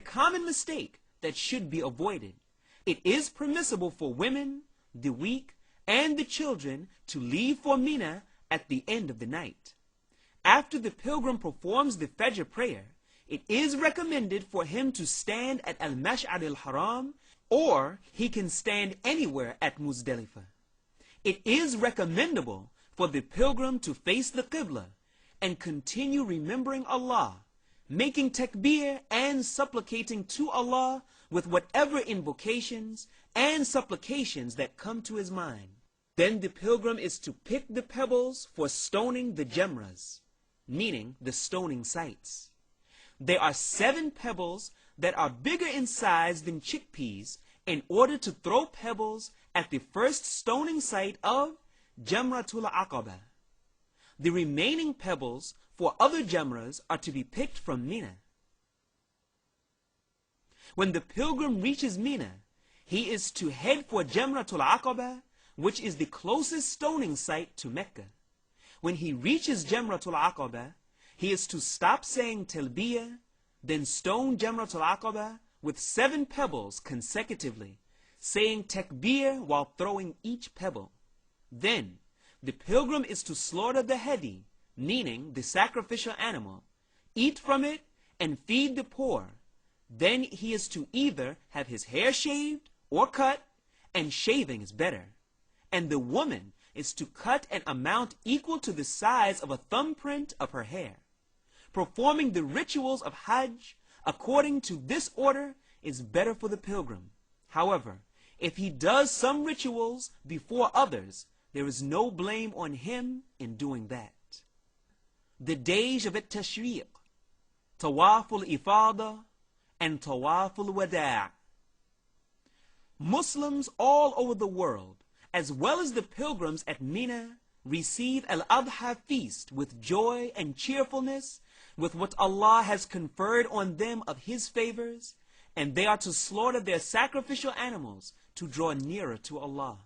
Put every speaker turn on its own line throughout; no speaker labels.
common mistake that should be avoided. It is permissible for women, the weak, and the children to leave for Mina at the end of the night. After the pilgrim performs the Fajr prayer, it is recommended for him to stand at Al-Mash'ar al-Haram, or he can stand anywhere at Muzdalifah. It is recommendable for the pilgrim to face the Qibla and continue remembering Allah, making takbir and supplicating to Allah with whatever invocations and supplications that come to his mind. Then the pilgrim is to pick the pebbles for stoning the jamras, meaning the stoning sites. There are 7 pebbles that are bigger in size than chickpeas in order to throw pebbles at the first stoning site of Jamratul Aqaba. The remaining pebbles for other jamras are to be picked from Mina. When the pilgrim reaches Mina, he is to head for Jamratul Aqaba, which is the closest stoning site to Mecca. When he reaches Jamratul Aqaba, he is to stop saying Talbiyah, then stone Jamratul Aqaba with 7 pebbles consecutively, saying Takbir while throwing each pebble. Then, the pilgrim is to slaughter the hadi, meaning the sacrificial animal, eat from it, and feed the poor. Then he is to either have his hair shaved or cut, and shaving is better. And the woman is to cut an amount equal to the size of a thumbprint of her hair. Performing the rituals of Hajj according to this order is better for the pilgrim. However, if he does some rituals before others, there is no blame on him in doing that. The days of At-Tashriq, Tawaf al-Ifada, and Tawaf al-Wada'. Muslims all over the world, as well as the pilgrims at Mina, receive Al-Adha feast with joy and cheerfulness with what Allah has conferred on them of His favors, and they are to slaughter their sacrificial animals to draw nearer to Allah.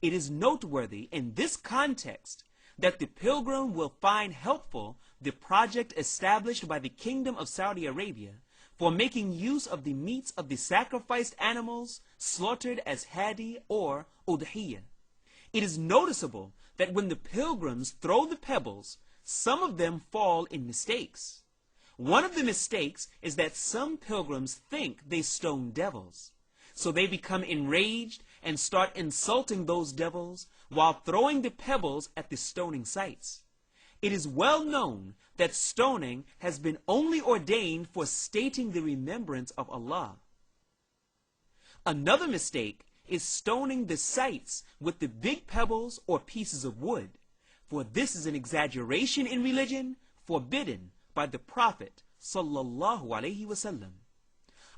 It is noteworthy in this context that the pilgrim will find helpful the project established by the Kingdom of Saudi Arabia for making use of the meats of the sacrificed animals slaughtered as hadi or udhiyah. It is noticeable that when the pilgrims throw the pebbles, some of them fall in mistakes. One of the mistakes is that some pilgrims think they stone devils, so they become enraged and start insulting those devils while throwing the pebbles at the stoning sites. It is well known that stoning has been only ordained for stating the remembrance of Allah. Another mistake is stoning the sites with the big pebbles or pieces of wood, for this is an exaggeration in religion forbidden by the Prophet sallallahu alaihi wasallam.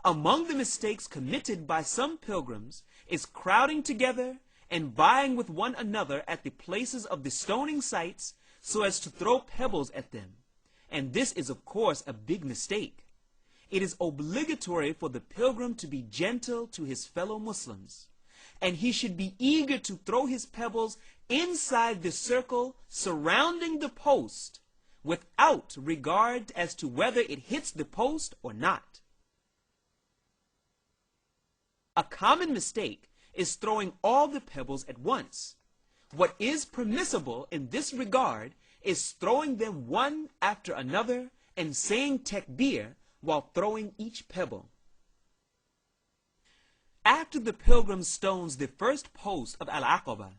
Among the mistakes committed by some pilgrims is crowding together and vying with one another at the places of the stoning sites so as to throw pebbles at them. And this is of course a big mistake. It is obligatory for the pilgrim to be gentle to his fellow Muslims, and he should be eager to throw his pebbles inside the circle surrounding the post without regard as to whether it hits the post or not. A common mistake is throwing all the pebbles at once. What is permissible in this regard is throwing them one after another and saying takbir while throwing each pebble. After the pilgrim stones the first post of Al-Aqaba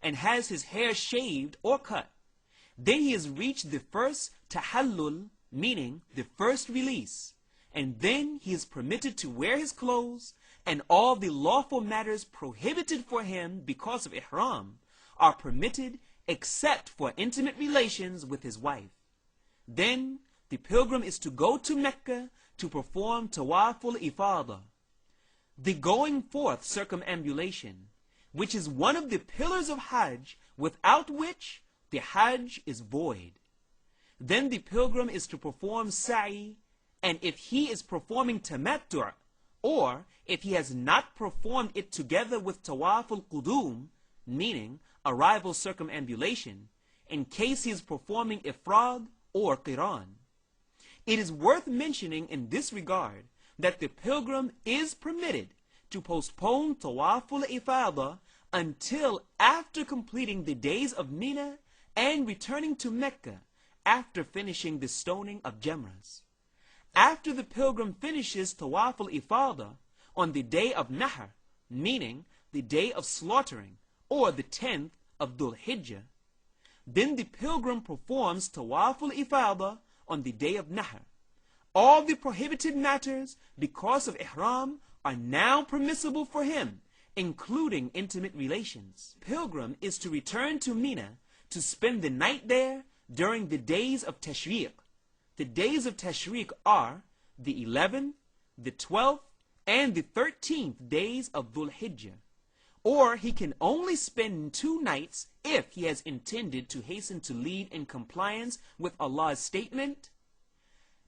and has his hair shaved or cut, then he has reached the first tahallul, meaning the first release, and then he is permitted to wear his clothes, and all the lawful matters prohibited for him because of ihram are permitted except for intimate relations with his wife. Then the pilgrim is to go to Mecca to perform Tawaf al-Ifada, the going forth circumambulation, which is one of the pillars of Hajj, without which the Hajj is void. Then the pilgrim is to perform sa'i, and if he is performing tamattu', or if he has not performed it together with Tawaf al-Qudum, meaning arrival circumambulation, in case he is performing ifrad or qiran. It is worth mentioning in this regard that the pilgrim is permitted to postpone Tawaful Ifadah until after completing the days of Mina and returning to Mecca after finishing the stoning of Jamras. After the pilgrim finishes Tawaful Ifadah on the day of Nahr, meaning the day of slaughtering, or the 10th of Dhul Hijjah, then the pilgrim performs Tawaful Ifadah on the day of Nahr. All the prohibited matters because of Ihram are now permissible for him, including intimate relations. Pilgrim is to return to Mina to spend the night there during the days of Tashriq. The days of Tashriq are the 11th, the 12th, and the 13th days of Dhul Hijjah. Or he can only spend 2 nights if he has intended to hasten to leave in compliance with Allah's statement,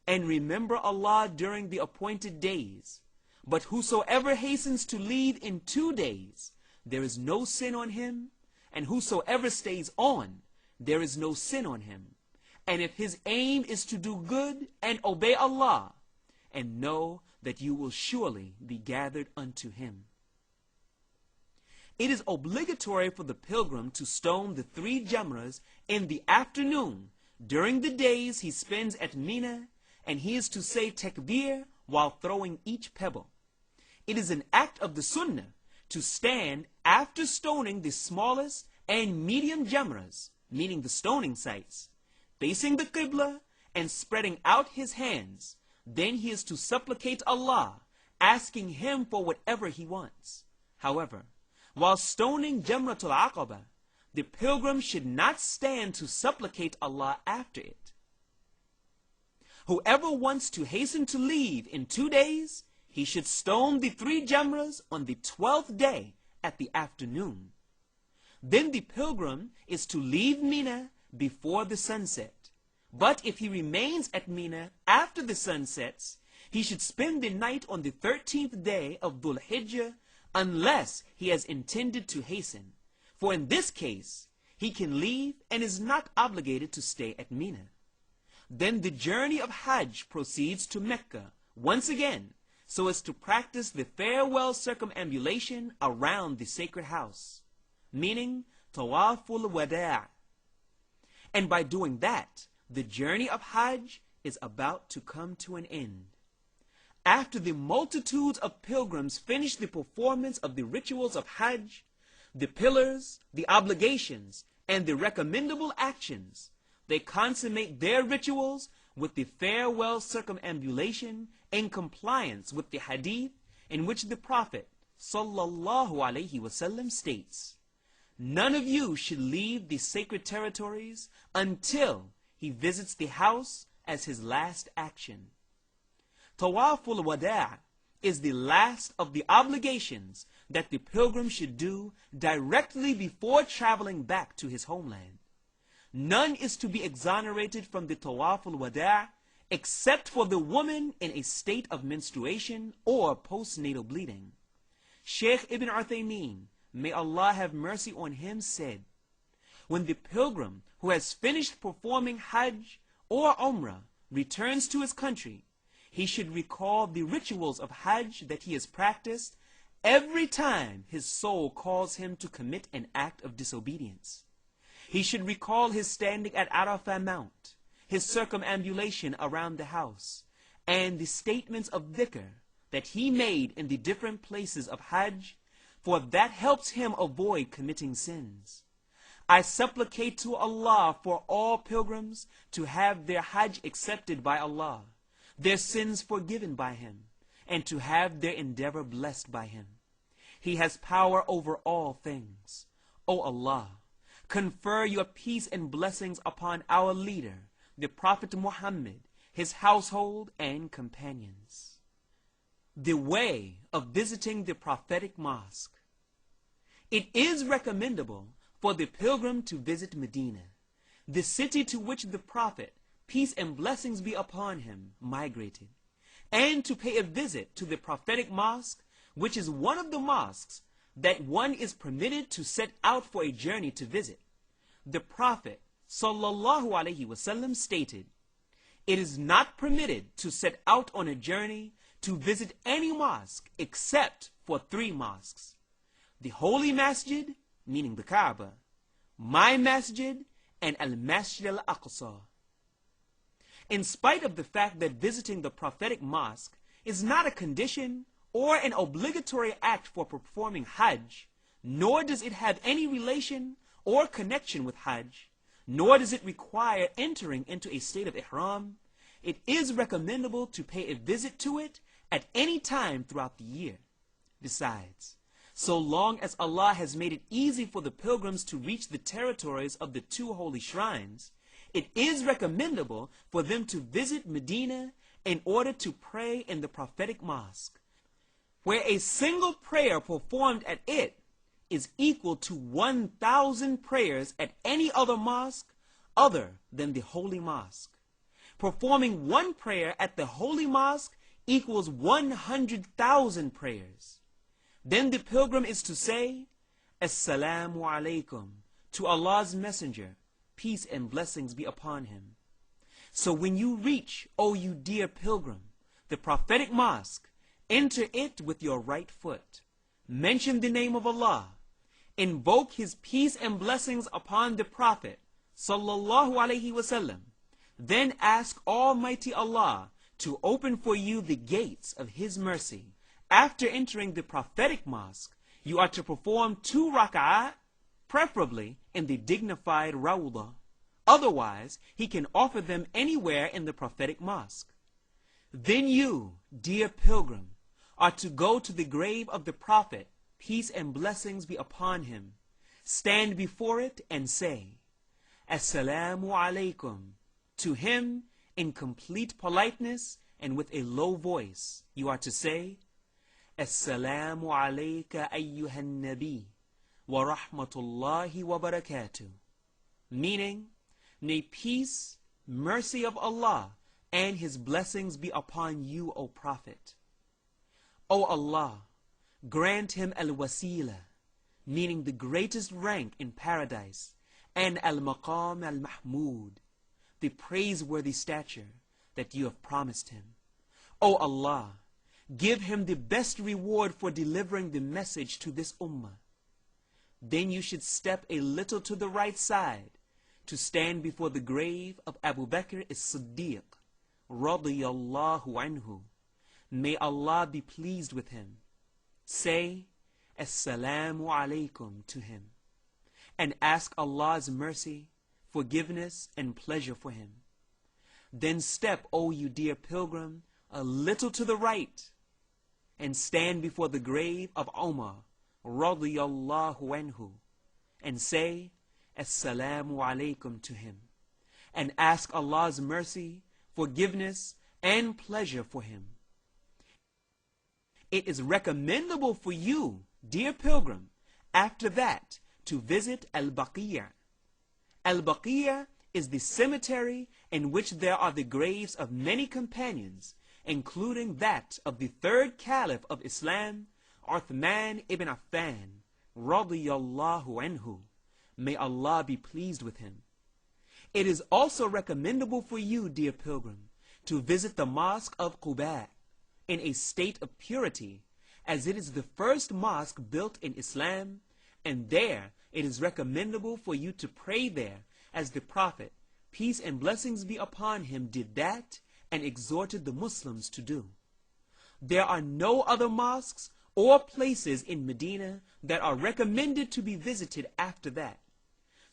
and remember Allah during the appointed days. But whosoever hastens to leave in 2 days, there is no sin on him, and whosoever stays on, there is no sin on him. And if his aim is to do good and obey Allah, and know that you will surely be gathered unto him. It is obligatory for the pilgrim to stone the 3 Jamras in the afternoon during the days he spends at Mina, and he is to say takbir while throwing each pebble. It is an act of the Sunnah to stand after stoning the smallest and medium Jamras, meaning the stoning sites, facing the Qibla and spreading out his hands. Then he is to supplicate Allah, asking him for whatever he wants. However, while stoning Jamratul Aqaba, the pilgrim should not stand to supplicate Allah after it. Whoever wants to hasten to leave in 2 days, he should stone the 3 Jamras on the 12th day at the afternoon. Then the pilgrim is to leave Mina before the sunset. But if he remains at Mina after the sun sets, he should spend the night on the 13th day of Dhul Hijjah, unless he has intended to hasten. For in this case, he can leave and is not obligated to stay at Mina. Then the journey of Hajj proceeds to Mecca once again, so as to practice the farewell circumambulation around the sacred house, meaning Tawaful Wada'. And by doing that, the journey of Hajj is about to come to an end. After the multitudes of pilgrims finish the performance of the rituals of Hajj, the pillars, the obligations, and the recommendable actions, they consummate their rituals with the farewell circumambulation in compliance with the hadith in which the Prophet ﷺ states, "None of you should leave the sacred territories until he visits the house as his last action." Tawaful Wada' is the last of the obligations that the pilgrim should do directly before traveling back to his homeland. None is to be exonerated from the Tawaful Wada' except for the woman in a state of menstruation or postnatal bleeding. Sheikh Ibn Uthaymeen, may Allah have mercy on him, said, when the pilgrim who has finished performing Hajj or Umrah returns to his country, he should recall the rituals of Hajj that he has practiced every time his soul calls him to commit an act of disobedience. He should recall his standing at Arafah Mount, his circumambulation around the house, and the statements of dhikr that he made in the different places of Hajj, for that helps him avoid committing sins. I supplicate to Allah for all pilgrims to have their Hajj accepted by Allah, their sins forgiven by Him, and to have their endeavor blessed by Him. He has power over all things. O Allah, confer your peace and blessings upon our leader, the Prophet Muhammad, his household and companions. The way of visiting the prophetic mosque. It is recommendable for the pilgrim to visit Medina, the city to which the Prophet, peace and blessings be upon him, migrated, and to pay a visit to the prophetic mosque, which is one of the mosques that one is permitted to set out for a journey to visit. The Prophet ﷺ stated, "It is not permitted to set out on a journey to visit any mosque except for 3 mosques: the Holy Masjid, meaning the Kaaba, my Masjid, and Al-Masjid Al-Aqsa. In spite of the fact that visiting the prophetic mosque is not a condition or an obligatory act for performing Hajj, nor does it have any relation or connection with Hajj, nor does it require entering into a state of Ihram, it is recommendable to pay a visit to it at any time throughout the year. Besides, so long as Allah has made it easy for the pilgrims to reach the territories of the 2 holy shrines, it is recommendable for them to visit Medina in order to pray in the prophetic mosque, where a single prayer performed at it is equal to 1,000 prayers at any other mosque other than the holy mosque. Performing 1 prayer at the holy mosque equals 100,000 prayers. Then the pilgrim is to say, Assalamu alaikum, to Allah's messenger, peace and blessings be upon him. So when you reach, O you dear pilgrim, the prophetic mosque, enter it with your right foot. Mention the name of Allah. Invoke his peace and blessings upon the Prophet, sallallahu alaihi wasallam. Then ask Almighty Allah to open for you the gates of his mercy. After entering the prophetic mosque, you are to perform 2 rak'ah, preferably in the dignified rawdah. Otherwise, he can offer them anywhere in the prophetic mosque. Then you, dear pilgrim, are to go to the grave of the Prophet, peace and blessings be upon him. Stand before it and say, Assalamu alaikum. To him, in complete politeness and with a low voice, you are to say, Assalamu alayka ayyuhan nabi, wa rahmatullahi wa barakatuh. Meaning, may peace, mercy of Allah, and his blessings be upon you, O Prophet. O Allah, grant him al-wasila, meaning the greatest rank in paradise, and al-maqam al-mahmud, the praiseworthy stature that you have promised him. O Allah, give him the best reward for delivering the message to this ummah. Then you should step a little to the right side to stand before the grave of Abu Bakr as-Siddiq, radiyallahu anhu. May Allah be pleased with him. Say, Assalamu alaikum to him, and ask Allah's mercy, forgiveness, and pleasure for him. Then step, O you dear pilgrim, a little to the right, and stand before the grave of Umar, radiyallahu anhu, and say, Assalamu alaikum to him, and ask Allah's mercy, forgiveness, and pleasure for him. It is recommendable for you, dear pilgrim, after that, to visit Al-Baqiyah. Al-Baqiyah is the cemetery in which there are the graves of many companions, including that of the 3rd Caliph of Islam, Uthman ibn Affan, radiyallahu anhu. May Allah be pleased with him. It is also recommendable for you, dear pilgrim, to visit the Mosque of Quba in a state of purity, as it is the first mosque built in Islam, and there it is recommendable for you to pray there, as the Prophet, peace and blessings be upon him, did that and exhorted the Muslims to do. There are no other mosques or places in Medina that are recommended to be visited after that.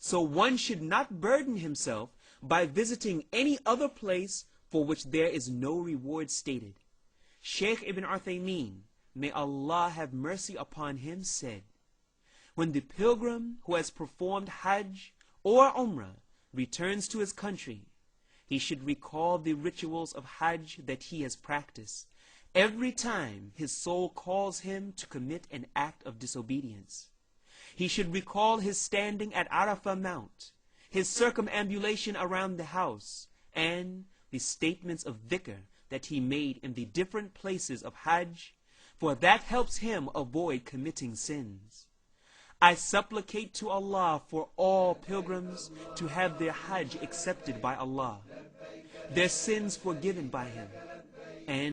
So one should not burden himself by visiting any other place for which there is no reward stated. Shaykh ibn Uthaymeen, may Allah have mercy upon him, said, when the pilgrim who has performed Hajj or Umrah returns to his country, he should recall the rituals of Hajj that he has practiced every time his soul calls him to commit an act of disobedience. He should recall his standing at Arafah Mount, his circumambulation around the house, and the statements of dhikr that he made in the different places of Hajj, for that helps him avoid committing sins. I supplicate to Allah for all pilgrims to have their Hajj accepted by Allah, their sins forgiven by him, and